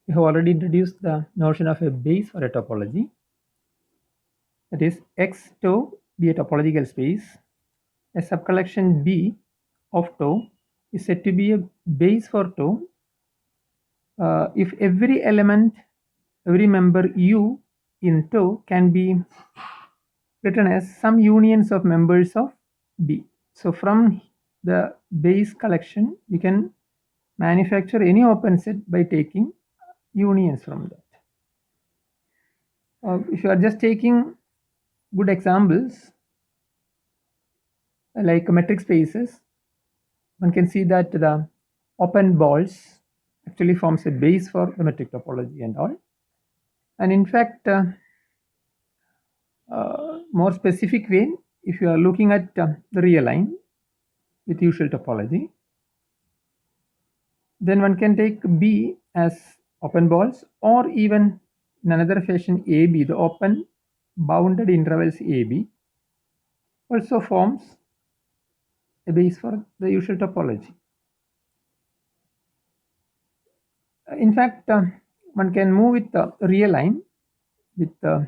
We have already introduced the notion of a base for a topology. That is, X tau be a topological space. A subcollection B of tau is said to be a base for tau if every element, every member U in tau can be written as some unions of members of B. So from the base collection, we can manufacture any open set by taking unions from that. If you are just taking good examples like metric spaces, one can see that the open balls actually forms a base for the metric topology and all. And in fact, more specific way, if you are looking at the real line with usual topology, then one can take B as open balls, or even in another fashion AB, the open bounded intervals AB also forms a base for the usual topology. In fact, one can move with the real line with the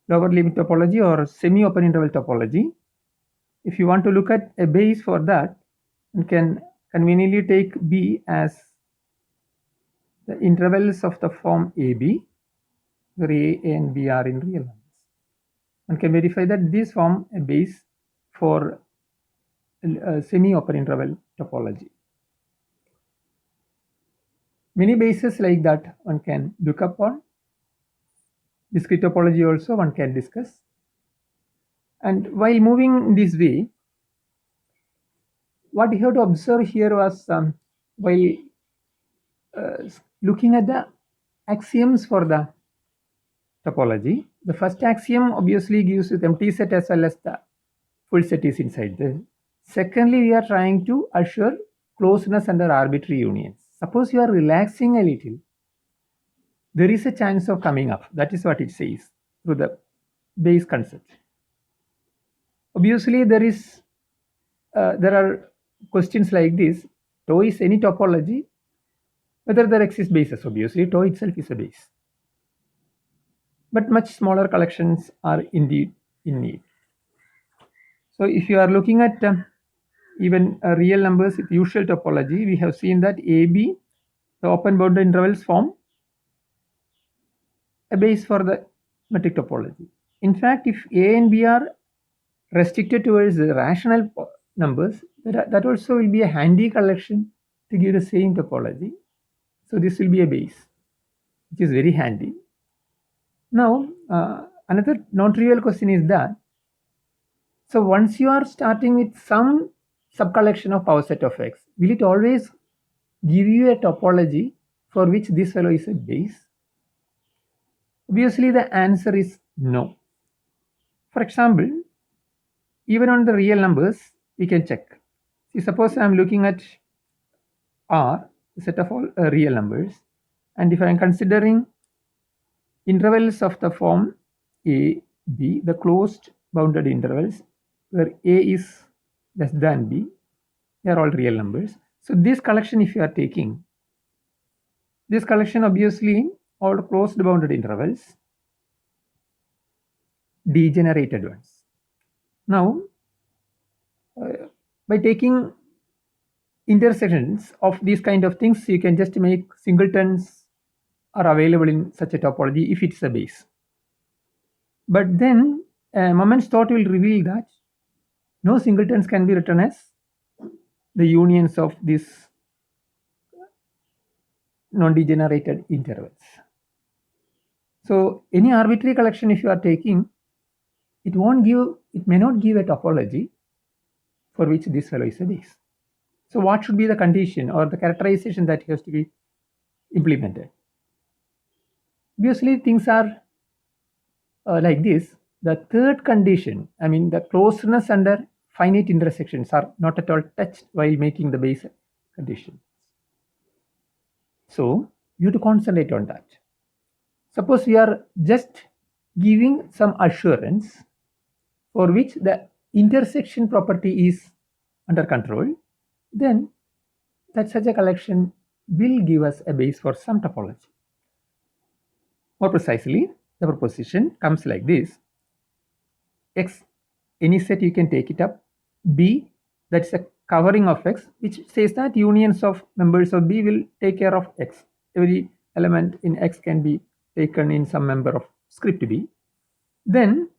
lower limit topology or semi-open interval topology. If you want to look at a base for that, you can conveniently take B as the intervals of the form AB, where A and B are in real numbers. One can verify that these form a base for semi-open interval topology. Many bases like that one can look upon. Discrete topology also one can discuss. And while moving this way, what you have to observe here was while looking at the axioms for the topology, the first axiom obviously gives you the empty set as well as the full set is inside there. Secondly, we are trying to assure closeness under arbitrary unions. Suppose you are relaxing a little, there is a chance of coming up. That is what it says through the base concept. Obviously, there are questions like this. Tau is any topology, whether there exists bases. Obviously, tau itself is a base. But much smaller collections are indeed in need. So if you are looking at even real numbers with usual topology, we have seen that AB, the open bounded intervals, form a base for the metric topology. In fact, if A and B are restricted towards the rational numbers, that also will be a handy collection to give the same topology. So this will be a base, which is very handy. Now, another non-trivial question is that, so once you are starting with some subcollection of power set of X, will it always give you a topology for which this fellow is a base? Obviously, the answer is no. For example, even on the real numbers, we can check. See, suppose I am looking at R, a set of all real numbers, and if I am considering intervals of the form A, B, the closed bounded intervals, where A is less than B, they are all real numbers. So this collection, if you are taking, this collection obviously all closed bounded intervals, degenerated ones. Now, by taking intersections of these kind of things, you can just make singletons are available in such a topology if it's a base. But then a moment's thought will reveal that no singletons can be written as the unions of these non-degenerated intervals. So any arbitrary collection if you are taking, it may not give a topology for which this fellow is a base. So what should be the condition or the characterization that has to be implemented? Obviously, things are like this. The third condition, I mean the closeness under finite intersections, are not at all touched while making the base condition. So you have to concentrate on that. Suppose we are just giving some assurance for which the intersection property is under control, then that such a collection will give us a base for some topology. More precisely, the proposition comes like this. X, any set you can take it up. B, that's a covering of X, which says that unions of members of B will take care of X. Every element in X can be taken in some member of script B. Then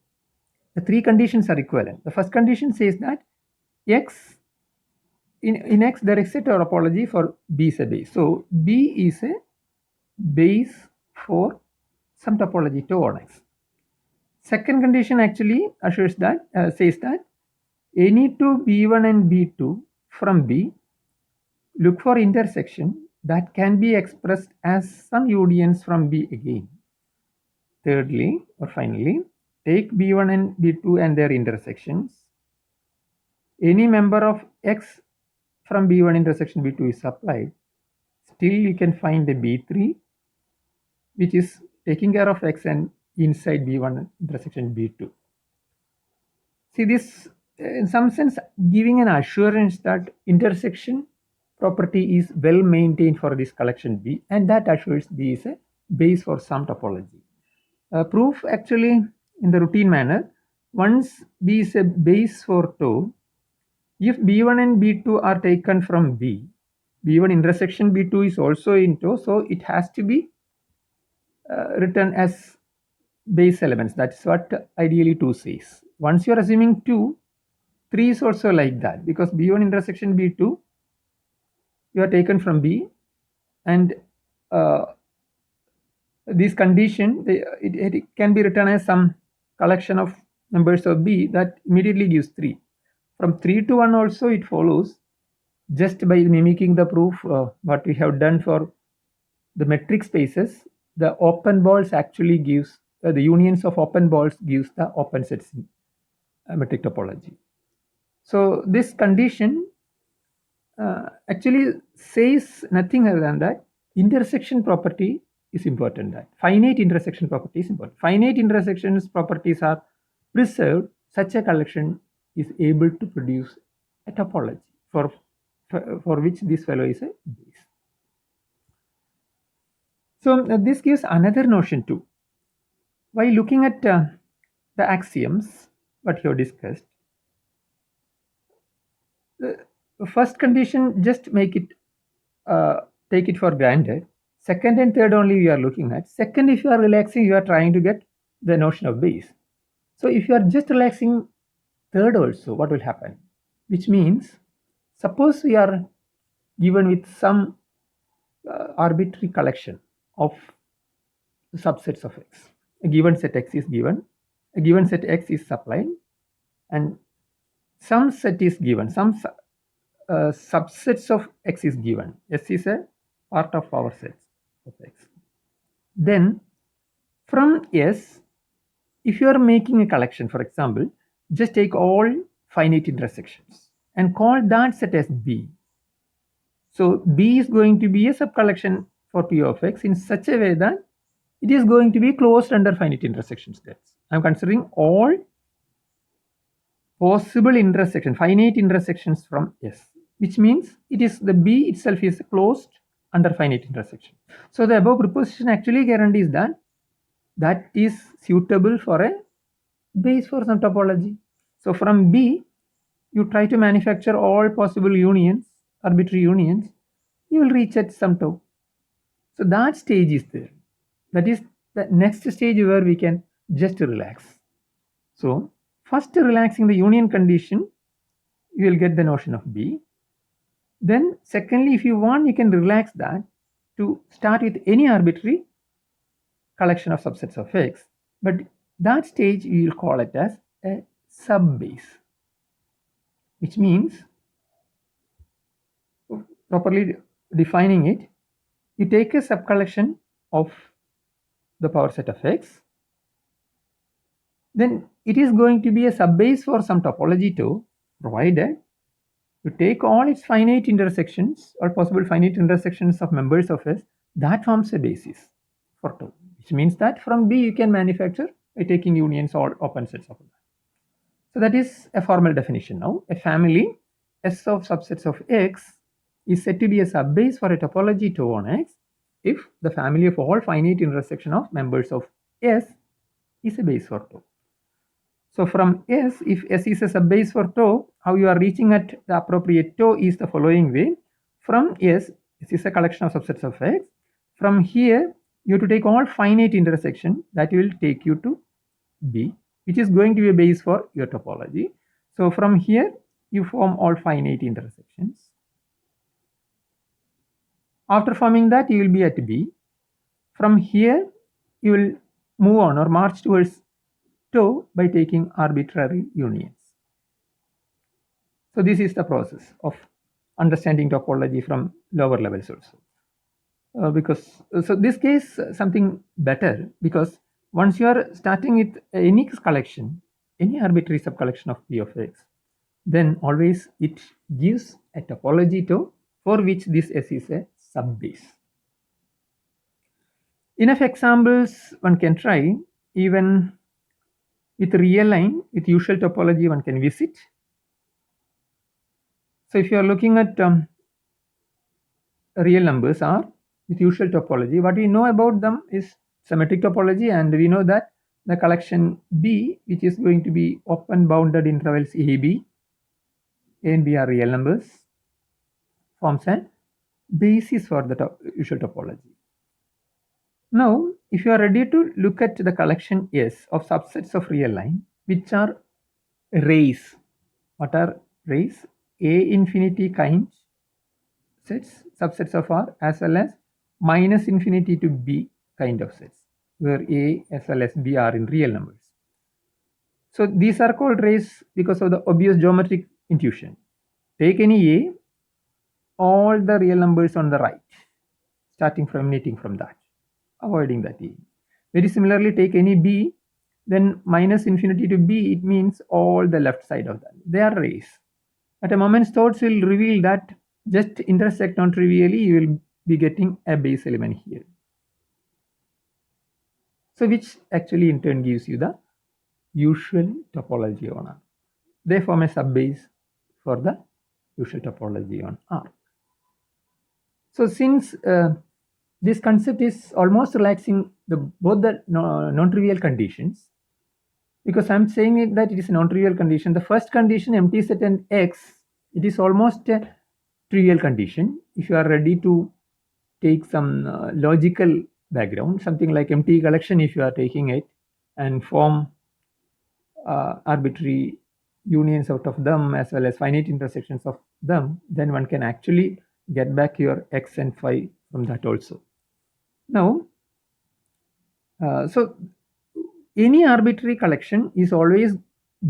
the three conditions are equivalent. The first condition says that X, in X there is a topology for B is a base. So B is a base for some topology to on X. Second condition actually assures that says that any two B1 and B2 from B look for intersection that can be expressed as some unions from B again. Thirdly, or finally, take B1 and B2 and their intersections. Any member of X from B1 intersection B2 is supplied. Still you can find a B3 which is taking care of X and inside B1 intersection B2. See, this in some sense giving an assurance that intersection property is well maintained for this collection B, and that assures B is a base for some topology. Proof actually in the routine manner, once B is a base for tau, if B1 and B2 are taken from B, B1 intersection B2 is also in tau, so it has to be written as base elements. That's what ideally 2 says. Once you are assuming 2, 3 is also like that, because B1 intersection B2 you are taken from B, and this condition it can be written as some collection of members of B that immediately gives 3. From 3 to 1 also it follows, just by mimicking the proof what we have done for the metric spaces. The open balls actually gives the unions of open balls gives the open sets in metric topology. So this condition actually says nothing other than that intersection property is important. That finite intersection property is important. Finite intersections properties are preserved. Such a collection is able to produce a topology for which this fellow is a base. So this gives another notion too. While looking at the axioms, what you have discussed, the first condition, just make it take it for granted. Second and third only we are looking at. Second, if you are relaxing, you are trying to get the notion of base. So if you are just relaxing third also, what will happen? Which means, suppose we are given with some arbitrary collection of subsets of X. A given set X is given, a given set X is supplied, and some set is given, some subsets of X is given. S is a part of our sets of X. Then from S, if you are making a collection, for example, just take all finite intersections and call that set as B. So B is going to be a subcollection for P of X in such a way that it is going to be closed under finite intersection sets. I am considering all possible intersection, finite intersections from S, which means it is the B itself is closed under finite intersection. So the above proposition actually guarantees that that is suitable for a base for some topology. So from B, you try to manufacture all possible unions, arbitrary unions, you will reach at some tau. So that stage is there. That is the next stage where we can just relax. So first relaxing the union condition, you will get the notion of B. Then secondly, if you want, you can relax that to start with any arbitrary collection of subsets of X. But that stage you will call it as a subbase, which means, properly defining it, you take a subcollection of the power set of X, then it is going to be a subbase for some topology too, provided you take all its finite intersections or possible finite intersections of members of S, that forms a basis for tau, which means that from B you can manufacture by taking unions or open sets of that. So that is a formal definition now. A family S of subsets of X is said to be a subbase for a topology tau on X if the family of all finite intersection of members of S is a base for tau. So from S, if S is a subbase for tau, how you are reaching at the appropriate tau is the following way. From S, this is a collection of subsets of X. From here, you have to take all finite intersection that will take you to B, which is going to be a base for your topology. So from here, you form all finite intersections. After forming that, you will be at B. From here, you will move on or march towards tau by taking arbitrary unions. So this is the process of understanding topology from lower levels also. So this case something better, because once you are starting with any collection, any arbitrary subcollection of P of X, then always it gives a topology tau for which this S is a subbase. Enough examples one can try. Even with real line, with usual topology, one can visit. So if you are looking at real numbers R with usual topology, what we know about them is symmetric topology, and we know that the collection B, which is going to be open bounded intervals A and B are real numbers, forms a basis for the usual topology. Now, if you are ready to look at the collection S of subsets of real line, which are rays. What are rays? A infinity kind sets, subsets of R, as well as minus infinity to B kind of sets, where A as well as B are in real numbers. So these are called rays because of the obvious geometric intuition. Take any A, all the real numbers on the right, starting from emanating from that, avoiding that A. Very similarly, take any B, then minus infinity to B, it means all the left side of that. They are rays. At a moment's thoughts will reveal that just intersect non-trivially, you will be getting a base element here. So which actually in turn gives you the usual topology on R. They form a subbase for the usual topology on R. So since this concept is almost relaxing both the non-trivial conditions, because I'm saying it that it is a non-trivial condition. The first condition, empty set and X, it is almost a trivial condition. If you are ready to take some logical background, something like empty collection, if you are taking it and form arbitrary unions out of them as well as finite intersections of them, then one can actually get back your X and phi from that also. Now, so any arbitrary collection is always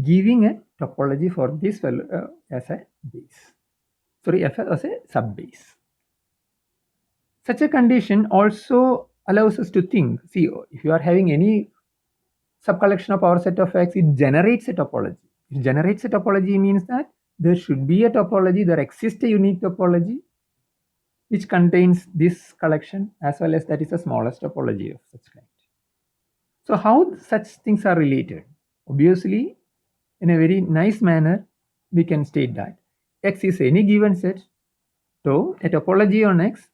giving a topology for this fellow as a base. Sorry, as a subbase. Such a condition also allows us to think, see, if you are having any subcollection of our set of X, it generates a topology. It generates a topology means that there should be a topology, there exists a unique topology which contains this collection as well as that is the smallest topology of such kind. So how such things are related? Obviously, in a very nice manner, we can state that X is any given set, so a topology on X,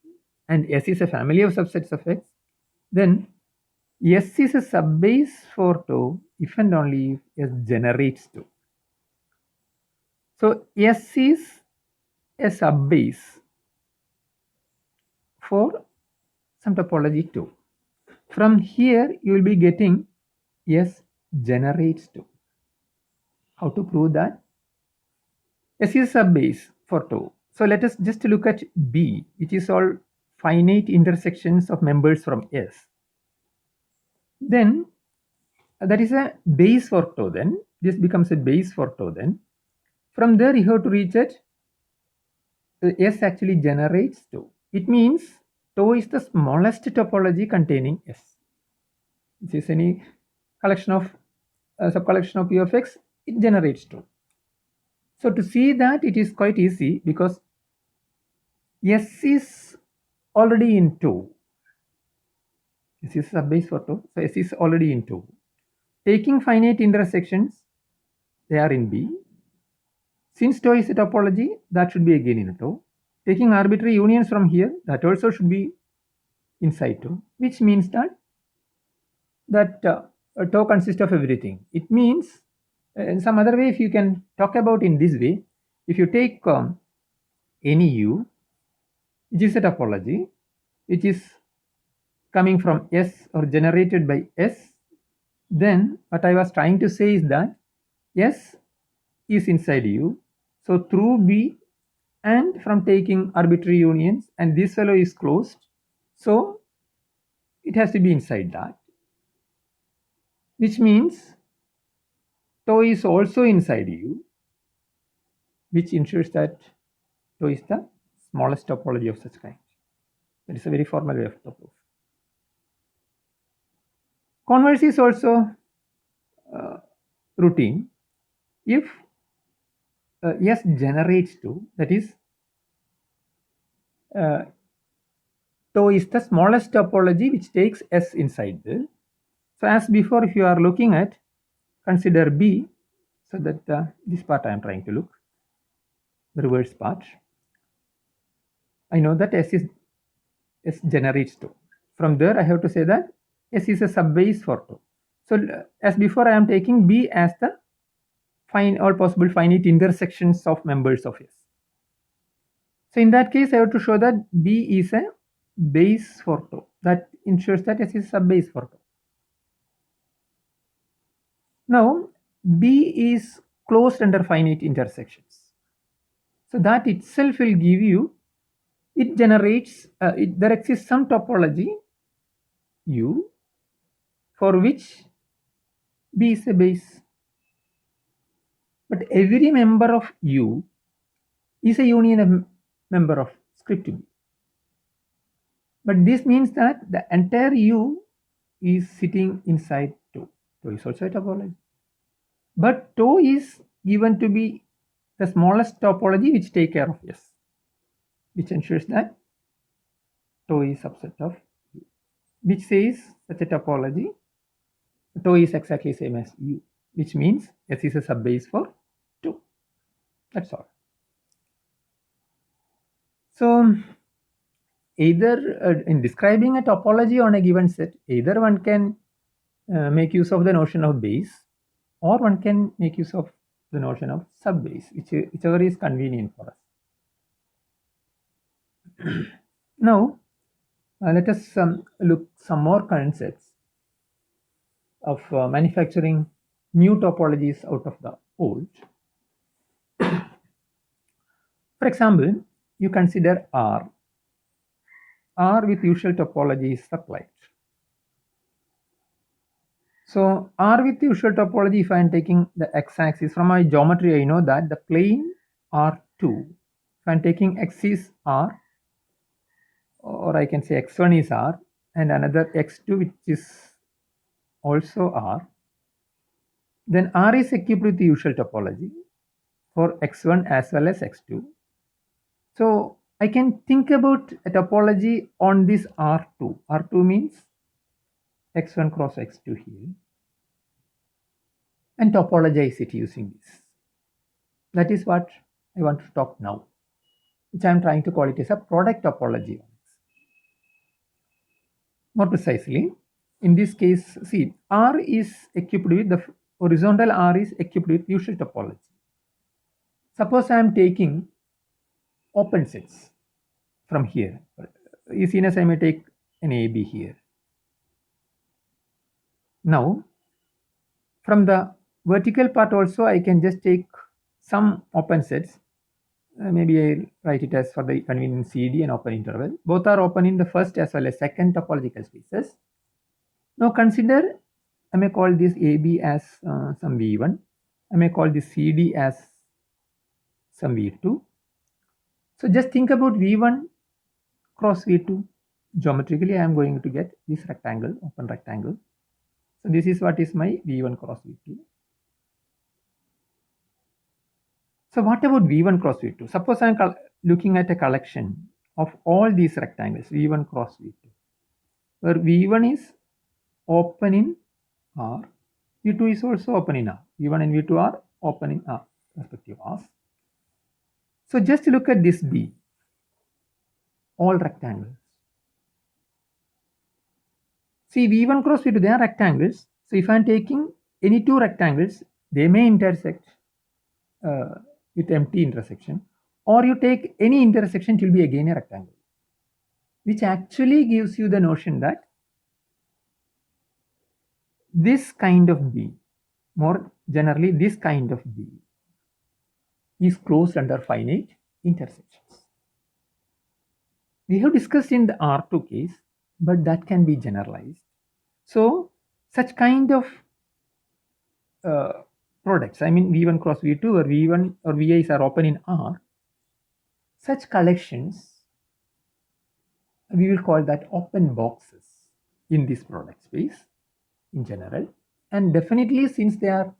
and S is a family of subsets of X, then S is a subbase for tau if and only if S generates tau. So S is a subbase for some topology tau. From here, you will be getting S generates tau. How to prove that? S is a subbase for tau. So let us just look at B, which is all finite intersections of members from S. Then that is a base for tau. Then this becomes a base for tau. Then from there you have to reach it. S actually generates tau. It means tau is the smallest topology containing S. This is any collection of subcollection of P of X, it generates tau. So to see that, it is quite easy because S is already in tau. This is a subbase for tau. So S is already in tau. Taking finite intersections, they are in B. Since tau is a topology, that should be again in tau. taking arbitrary unions from here, that also should be inside too, which means that a tau consists of everything. It means, in some other way, if you can talk about in this way, if you take any u, which is a topology, which is coming from S or generated by S, then what I was trying to say is that S is inside U. So through B and from taking arbitrary unions, and this fellow is closed, so it has to be inside that, which means tau is also inside U, which ensures that tau is the smallest topology of such kind. That is a very formal way of proof. Converse is also routine. If S generates to, that is, tau is the smallest topology which takes S inside this. So as before, if you are looking at, consider B, so that this part I am trying to look, the reverse part. I know that S generates tau. From there, I have to say that S is a subbase for tau. So as before, I am taking B as the all possible finite intersections of members of S. So in that case, I have to show that B is a base for tau. That ensures that S is a subbase for tau. Now, B is closed under finite intersections. So that itself will give you, it generates, there exists some topology U for which B is a base. But every member of U is a union of member of script B. But this means that the entire U is sitting inside tau. Tau is also a topology. But tau is given to be the smallest topology which take care of S, which ensures that tau is subset of U, which says such a topology, tau is exactly same as U, which means S is a subbase for tau. That's all. So either in describing a topology on a given set, either one can make use of the notion of base, or one can make use of the notion of subbase, whichever is convenient for us. Now, let us look some more concepts of manufacturing new topologies out of the old. For example, you consider R. R with usual topology is supplied. So R with usual topology, if I am taking the x-axis from my geometry, I know that the plane R2, if I am taking x is R, or I can say x1 is R, and another x2 which is also R, then R is equipped with the usual topology for x1 as well as x2. So I can think about a topology on this R2. R2 means x1 cross x2 here, and topologize it using this. That is what I want to talk now, which I am trying to call it as a product topology. More precisely, in this case, see, R is equipped with the horizontal R is equipped with usual topology. Suppose I am taking open sets from here. You see, as I may take an AB here. Now, from the vertical part also, I can just take some open sets. Maybe I'll write it as for the convenience CD and open interval. Both are open in the first as well as second topological spaces. Now consider, I may call this AB as some V1. I may call this CD as some V2. So just think about V1 cross V2. Geometrically, I am going to get this rectangle, open rectangle. So this is what is my V1 cross V2. So what about V1 cross V2? Suppose I am looking at a collection of all these rectangles, V1 cross V2, where V1 is open in R, V2 is also open in R. V1 and V2 are open in R, respective R's. So just look at this B. all rectangles. See, V1 cross V2, they are rectangles. So if I am taking any two rectangles, they may intersect with empty intersection, or you take any intersection, it will be again a rectangle, which actually gives you the notion that this kind of B, more generally this kind of B, is closed under finite intersections. We have discussed in the R2 case, but that can be generalized. So such kind of products, I mean V1 cross V2 or V1 or VIs are open in R, such collections, we will call that open boxes in this product space in general. And definitely, since they are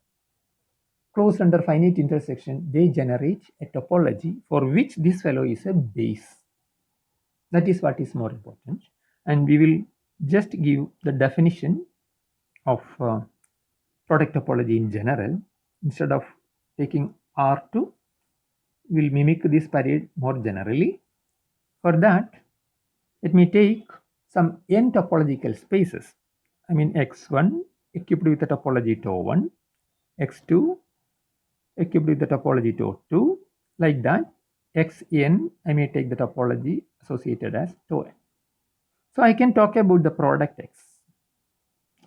closed under finite intersection, they generate a topology for which this fellow is a base. That is what is more important. And we will just give the definition of product topology in general. Instead of taking R2, we'll mimic this period more generally. For that, let me take some n topological spaces. I mean x1 equipped with the topology τ1, x2 equipped with the topology τ2, like that. Xn, I may take the topology associated as τn. So I can talk about the product X,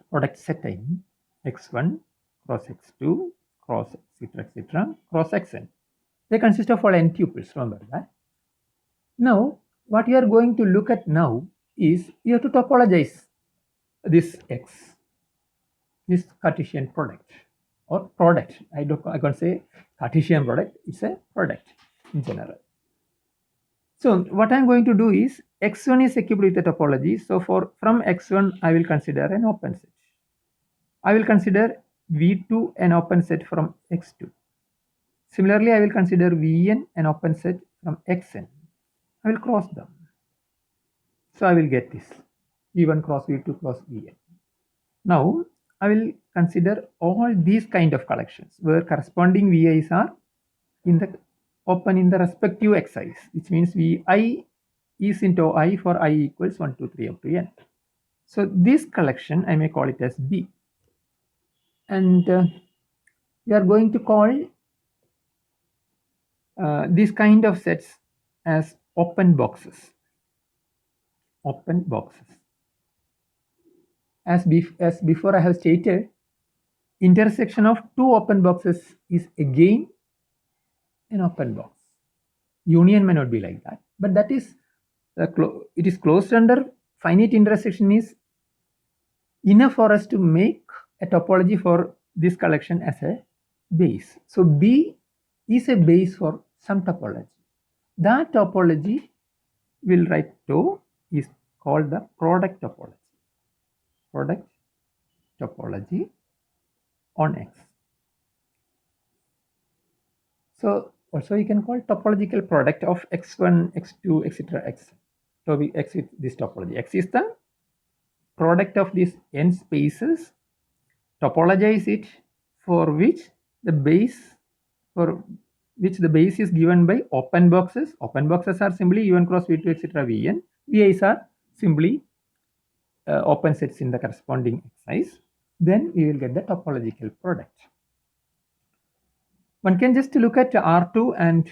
product set I mean, x1 cross x2 cross etc cross xn. They consist of all n tuples, remember that. Now, what you are going to look at now is you have to topologize this X, this Cartesian product or product. I can't say Cartesian product, it's a product in general. So what I'm going to do is x1 is equipped with a topology. So from x1, I will consider an open set. I will consider V2 an open set from x2. Similarly, I will consider Vn an open set from xn. I will cross them. So I will get this V1 cross V2 cross Vn. Now I will consider all these kind of collections where corresponding VIs are in the open in the respective xi's, which means Vi is into I for I equals 1, 2, 3 up to n. So this collection I may call it as B, and we are going to call these kind of sets as open boxes. Open boxes. As before I have stated, intersection of two open boxes is again an open box. Union may not be like that, but that is it is closed under finite intersection is enough for us to make a topology for this collection as a base. So B is a base for some topology. That topology will write to is called the product topology. Product topology on X. So also you can call topological product of x1, x2, etc. x. So we X with this topology. X is the product of these n spaces. Topologize it for which the base is given by open boxes. Open boxes are simply U1 cross V2 etc. Vn. VIs are simply open sets in the corresponding x's. Then we will get the topological product. One can just look at R2 and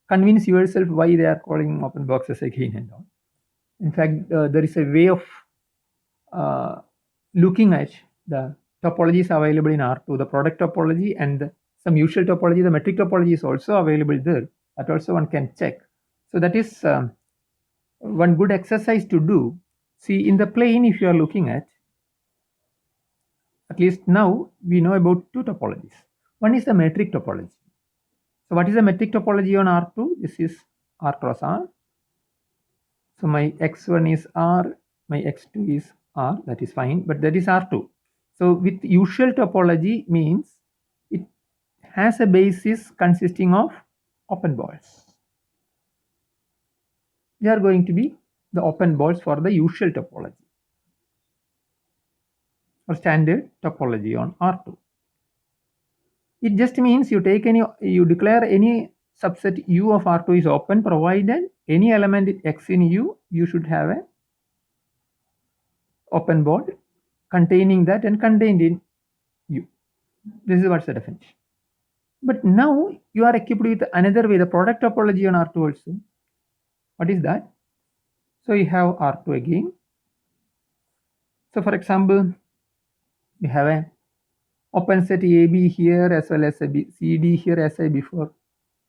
convince yourself why they are calling open boxes again and all. In fact, there is a way of looking at the topologies available in R2, the product topology and some usual topology. The metric topology is also available there. That also one can check. So that is one good exercise to do. See, in the plane, if you are looking at least now we know about two topologies. One is the metric topology. So what is the metric topology on R2? This is R cross R. So my x1 is R, my x2 is R, that is fine, but that is R2. So with usual topology means it has a basis consisting of open balls. They are going to be the open balls for the usual topology or standard topology on R2. It just means you declare any subset U of R2 is open, provided any element X in U, you should have a open ball containing that and contained in U. This is what's the definition. But now you are equipped with another way, the product topology on R2 also. What is that? So you have R2 again. So for example, you have a open set AB here as well as a CD here, as I before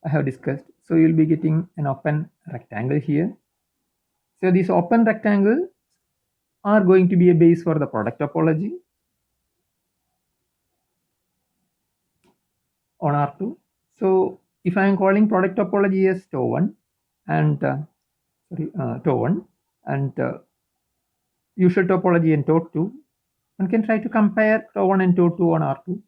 I have discussed. So you'll be getting an open rectangle here. So these open rectangles are going to be a base for the product topology on R2. So if I am calling product topology as TOE1 and TOE1 and usual topology in TOE2, one can try to compare TOE1 and TOE2 on R2.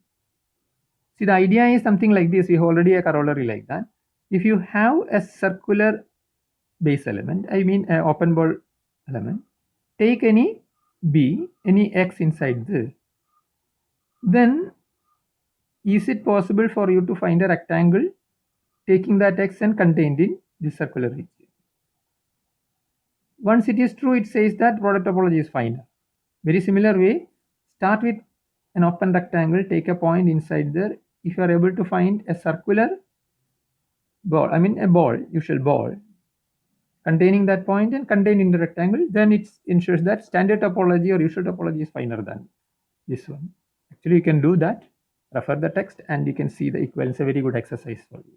See, the idea is something like this. We have already a corollary like that. If you have a circular base element, I mean an open ball element, take any B, any X inside this, then is it possible for you to find a rectangle taking that X and contained in this circular region? Once it is true, it says that product topology is final. Very similar way, start with an open rectangle, take a point inside there. If you are able to find a circular ball, I mean a ball, usual ball, containing that point and contained in the rectangle, then it ensures that standard topology or usual topology is finer than this one. Actually, you can do that, refer the text, and you can see the equivalence. A very good exercise for you.